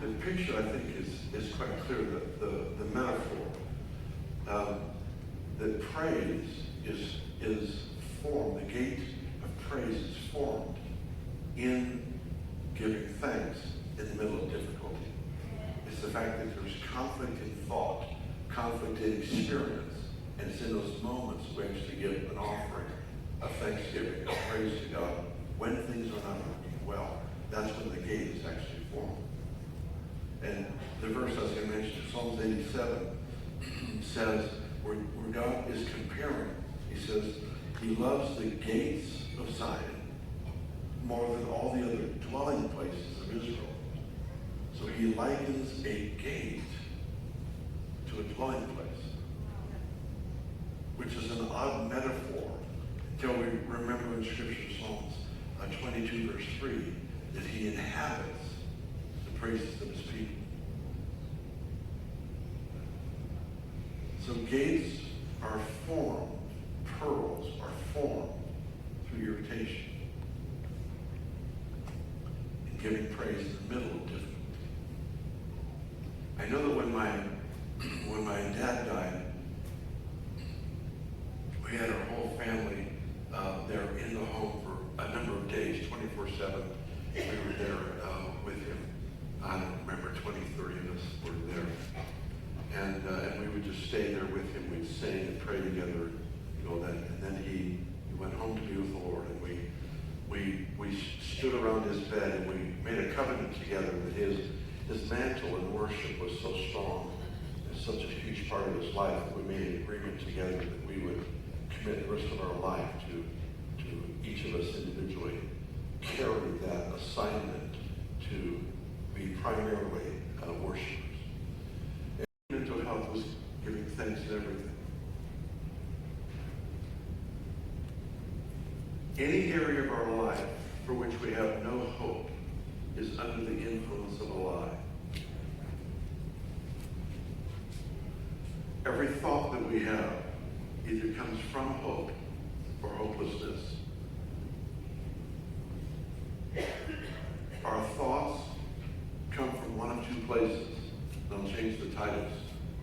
The picture, I think, is quite clear, the metaphor. That praise is formed, the gate of praise is formed in giving thanks in the middle of difficulty. It's the fact that there's conflict in thought, conflict in experience, and it's in those moments we actually give an offering of thanksgiving, of praise to God. When things are not working well, that's when the gate is actually formed. And the verse I was going to mention, Psalms 87, says, where God is comparing, he says, he loves the gates of Zion more than all the other dwelling places of Israel. So he likens a gate to a dwelling place, which is an odd metaphor until we remember in Scripture, Psalms 22, verse 3, that he inhabits the praises of his people. So gates are formed, pearls are formed through irritation and giving praise in the middle of difficulty. I know that when my dad died, we had our whole family there in the home for a number of days, 24/7. We were there with him. I don't remember, 20, 30 of us were there. And we would just stay there with him. We'd sing and pray together, and then he went home to be with the Lord. And we stood around his bed and we made a covenant together that his mantle in worship was so strong and such a huge part of his life that we made an agreement together that we would commit the rest of our life to each of us individually carry that assignment to be primarily worshipers. And mental health was giving thanks to everything. Any area of our life for which we have no hope is under the influence of a lie. Every thought that we have either comes from hope or hopelessness. Our thoughts come from one of two places. I'll change the titles.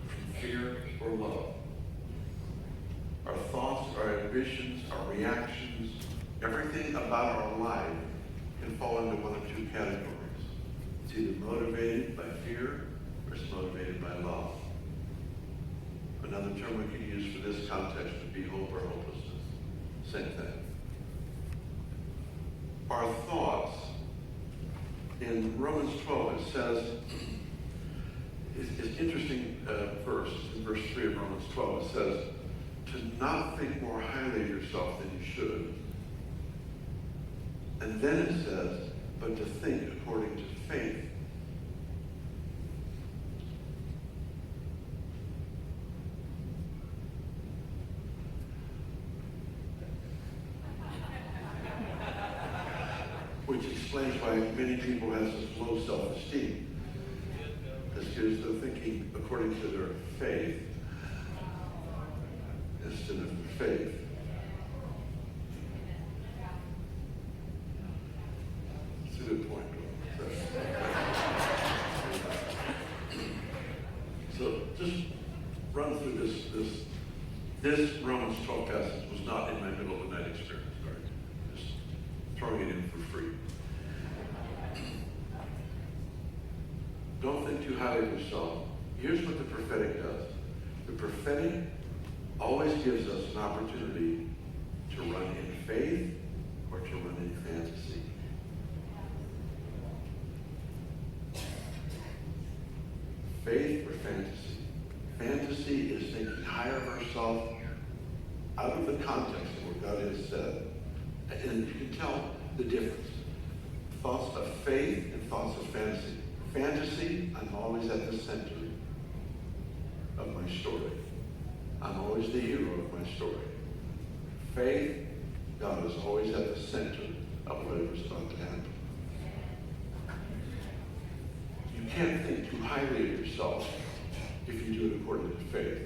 From fear or love. Our thoughts, our ambitions, our reactions, everything about our life can fall into one of two categories. It's either motivated by fear or it's motivated by love. Another term we could use for this context would be hope or hopelessness. Same thing. Our thoughts, in Romans 12, it says, it's interesting verse, in verse 3 of Romans 12, it says, to not think more highly of yourself than you should. And then it says, but to think according to faith. Which explains why many people have such low self-esteem. It's because they're thinking according to their faith instead of faith. It's a good point. So just run through this Romans 12 passage was not in my middle of the night experience. Right? Just throwing it in for free. Don't think too highly of yourself. Here's what the prophetic does. The prophetic always gives us an opportunity to run in faith or to run in fantasy. Faith or fantasy. Fantasy is thinking higher of ourselves out of the context of what God has said. And you can tell the difference. Thoughts of faith and thoughts of fantasy. Fantasy, I'm always at the center of my story. I'm always the hero of my story. Faith, God is always at the center of whatever's about to happen. You can't think too highly of yourself if you do it according to faith,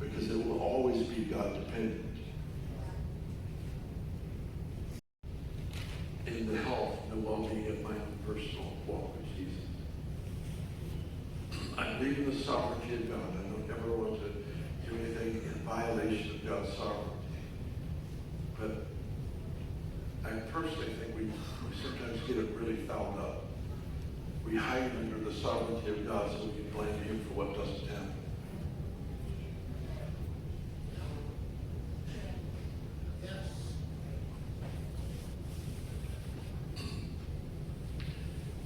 because it will always be God dependent. In the health and the well-being of my own personal walk with Jesus. believe in the sovereignty of God. I don't ever want to do anything in violation of God's sovereignty. But I personally think we sometimes get it really fouled up. We hide under the sovereignty of God so we can blame him for what doesn't happen.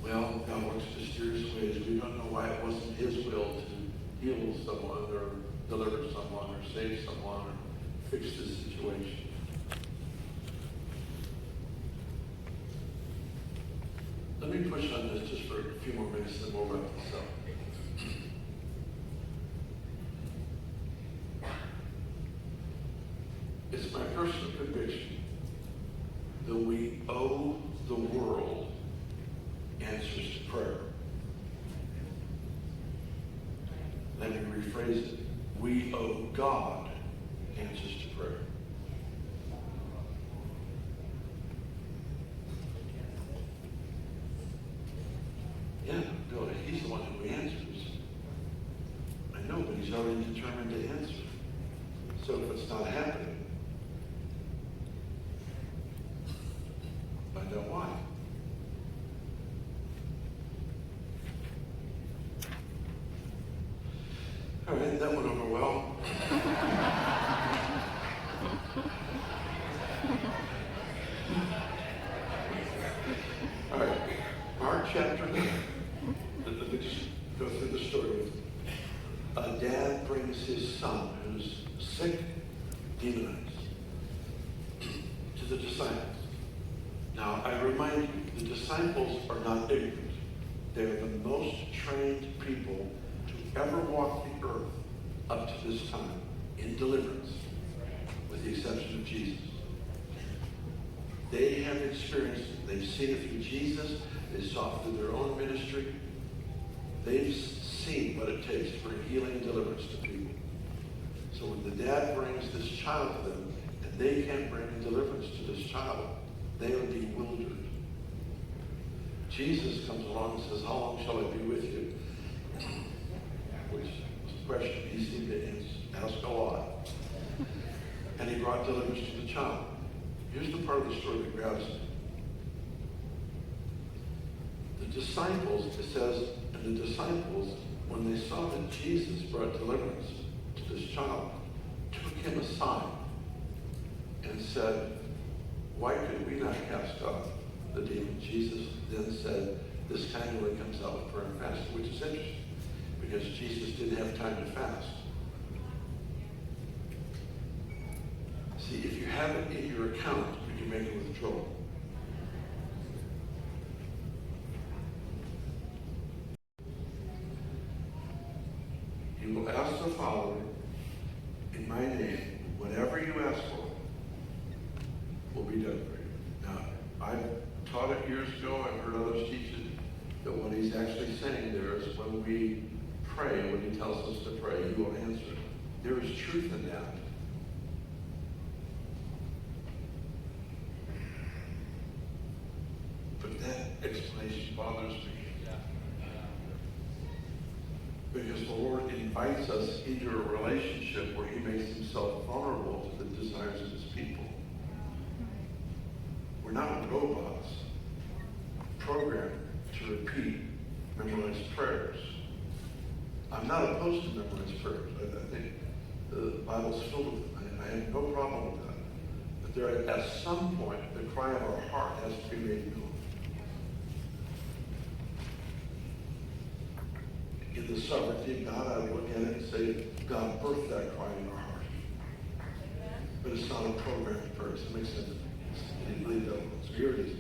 Well, God works mysterious ways. We don't know why it wasn't his will to heal someone or deliver someone or save someone or fix this situation. Let me push on this just for a few more minutes, then we'll wrap this up. It's my personal conviction that we owe the world answers to prayer. Let me rephrase it. We owe God answers to prayer. Yeah, no, he's the one who answers. I know, but he's already determined to answer. So if it's not happening, find out why. All right, that went over well. All right, Mark chapter 9. Let me just go through the story with you. A dad brings his son, who's sick, demonized, to the disciples. Now, I remind you, the disciples are not ignorant. They're the most trained people to ever walk the earth up to this time in deliverance, with the exception of Jesus. They have experienced it. They've seen it through Jesus. They saw it through their own ministry. They've seen what it takes to bring healing and deliverance to people. So when the dad brings this child to them, and they can't bring deliverance to this child, they are bewildered. Jesus comes along and says, "How long shall I be with you?" Which was a question he seemed to ask a lot. And he brought deliverance to the child. Here's the part of the story that grabs me. The disciples, it says, and the disciples, when they saw that Jesus brought deliverance to this child, took him aside and said, "Why could we not cast out the demon?" Jesus then said, "This kind only comes out with prayer and fasting," which is interesting, because Jesus didn't have time to fast. See, if you have it in your account, you can make a withdrawal. You will ask the Father in my name, whatever you ask for will be done for you. Now, I taught it years ago. I've heard others teach it, that what he's actually saying there is when we pray, when he tells us to pray, he will answer. There is truth in that. But that explanation bothers me. Because the Lord invites us into a relationship where he makes himself vulnerable to the desires of his people. We're not robots programmed to repeat memorized prayers. I'm not opposed to memorized prayers. I think the Bible's filled with them. I have no problem with that. But there, at some point, the cry of our heart has to be made known. In the sovereignty of God, I look at it and say, God birthed that cry in our heart. But it's not a programmed prayer. Does that make sense? You believe that? So here it is.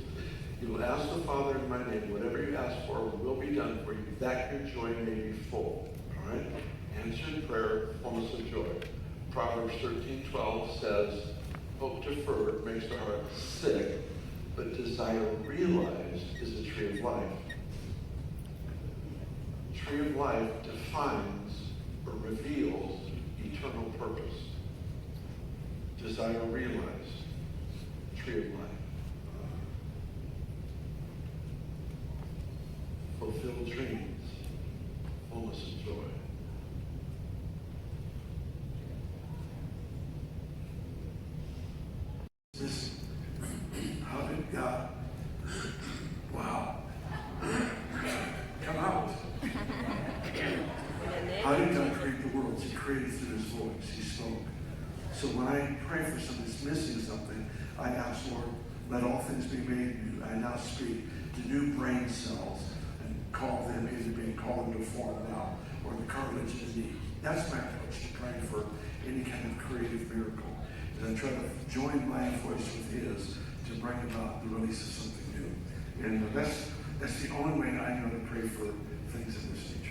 You will ask the Father in my name, whatever you ask for will be done for you, that your joy may be full. All right? Answered prayer, fullness of joy. Proverbs 13:12 says, hope deferred makes the heart sick, but desire realized is a tree of life. Tree of life defines or reveals eternal purpose. Desire realized. Tree of life. Fulfilled dreams. Fullness of joy. God, wow, come out. How did God create the worlds? He created through his voice. He spoke. So when I pray for somebody that's missing something, I ask, Lord, let all things be made new. I now speak to new brain cells and call them into being, call them to form now, or the cartilage in the knee. That's my approach to praying for any kind of creative miracle. And I try to join my voice with his to bring about the release of something new. And that's the only way I know to pray for things in this nature.